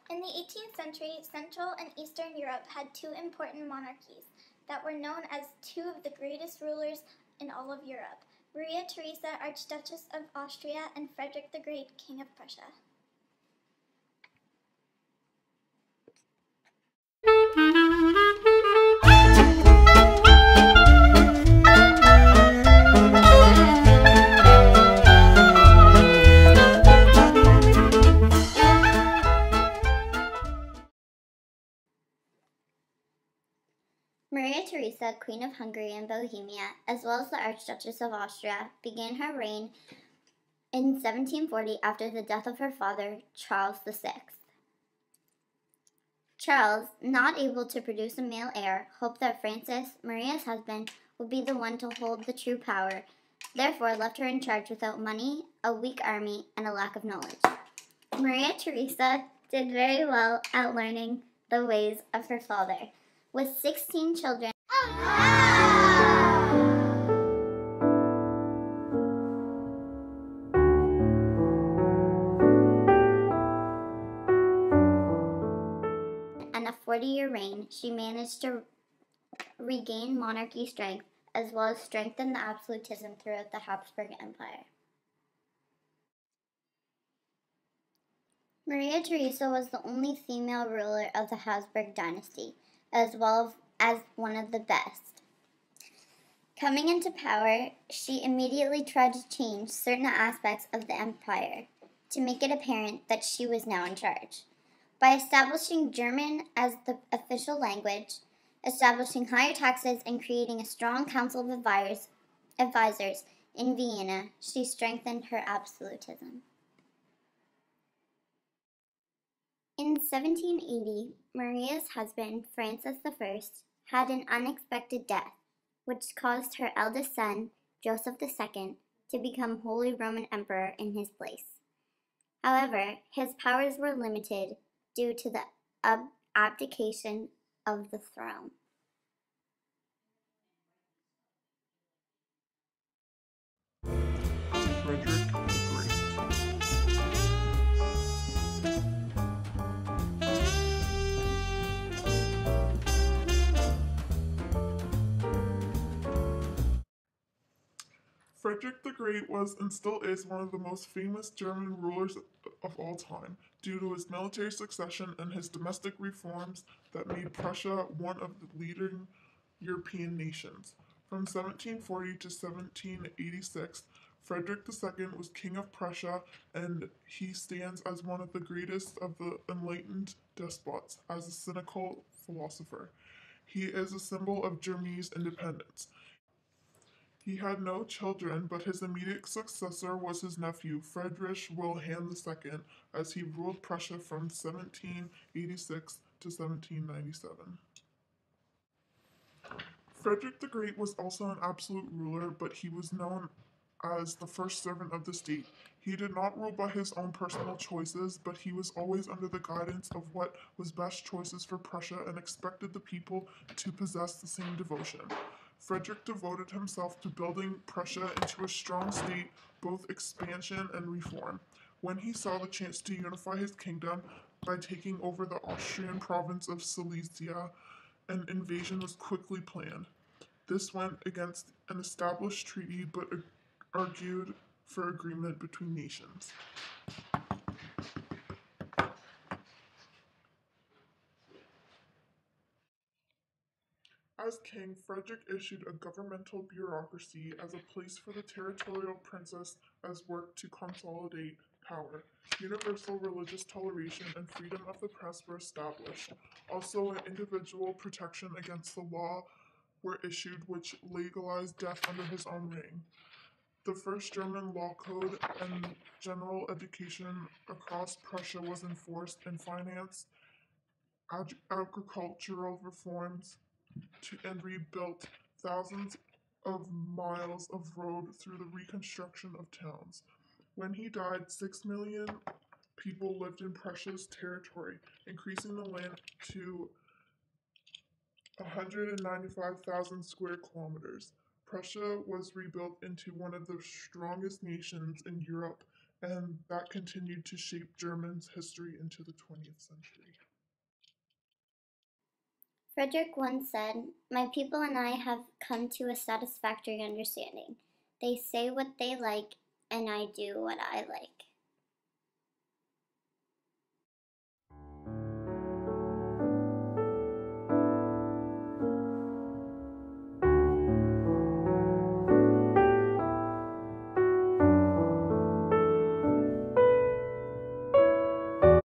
In the 18th century, Central and Eastern Europe had two important monarchies that were known as two of the greatest rulers in all of Europe: Maria Theresa, Archduchess of Austria, and Frederick the Great, King of Prussia. Maria Theresa, Queen of Hungary and Bohemia, as well as the Archduchess of Austria, began her reign in 1740 after the death of her father, Charles VI. Charles, not able to produce a male heir, hoped that Francis, Maria's husband, would be the one to hold the true power, therefore left her in charge without money, a weak army, and a lack of knowledge. Maria Theresa did very well at learning the ways of her father. With 16 children, and a 40-year reign, she managed to regain monarchy strength as well as strengthen the absolutism throughout the Habsburg Empire. Maria Theresa was the only female ruler of the Habsburg dynasty, as well as one of the best. Coming into power, she immediately tried to change certain aspects of the empire to make it apparent that she was now in charge. By establishing German as the official language, establishing higher taxes, and creating a strong council of advisors in Vienna, she strengthened her absolutism. In 1780, Maria's husband, Francis I, had an unexpected death, which caused her eldest son, Joseph II, to become Holy Roman Emperor in his place. However, his powers were limited due to the abdication of the throne. Frederick the Great. Frederick the Great was and still is one of the most famous German rulers of all time, due to his military succession and his domestic reforms that made Prussia one of the leading European nations. From 1740 to 1786, Frederick II was King of Prussia, and he stands as one of the greatest of the Enlightenment Despots, as a cynical philosopher. He is a symbol of Germany's independence. He had no children, but his immediate successor was his nephew, Friedrich Wilhelm II, as he ruled Prussia from 1786 to 1797. Frederick the Great was also an absolute ruler, but he was known as the first servant of the state. He did not rule by his own personal choices, but he was always under the guidance of what was best choices for Prussia and expected the people to possess the same devotion. Frederick devoted himself to building Prussia into a strong state, both expansion and reform. When he saw the chance to unify his kingdom by taking over the Austrian province of Silesia, an invasion was quickly planned. This went against an established treaty but argued for agreement between nations. As king, Frederick issued a governmental bureaucracy as a place for the territorial princes as work to consolidate power. Universal religious toleration and freedom of the press were established. Also, an individual protection against the law were issued which legalized death under his own reign. The first German law code and general education across Prussia was enforced, and financed agricultural reforms and rebuilt thousands of miles of road through the reconstruction of towns. When he died, 6 million people lived in Prussia's territory, increasing the land to 195,000 square kilometers. Prussia was rebuilt into one of the strongest nations in Europe, and that continued to shape Germany's history into the 20th century. Frederick once said, "My people and I have come to a satisfactory understanding. They say what they like, and I do what I like."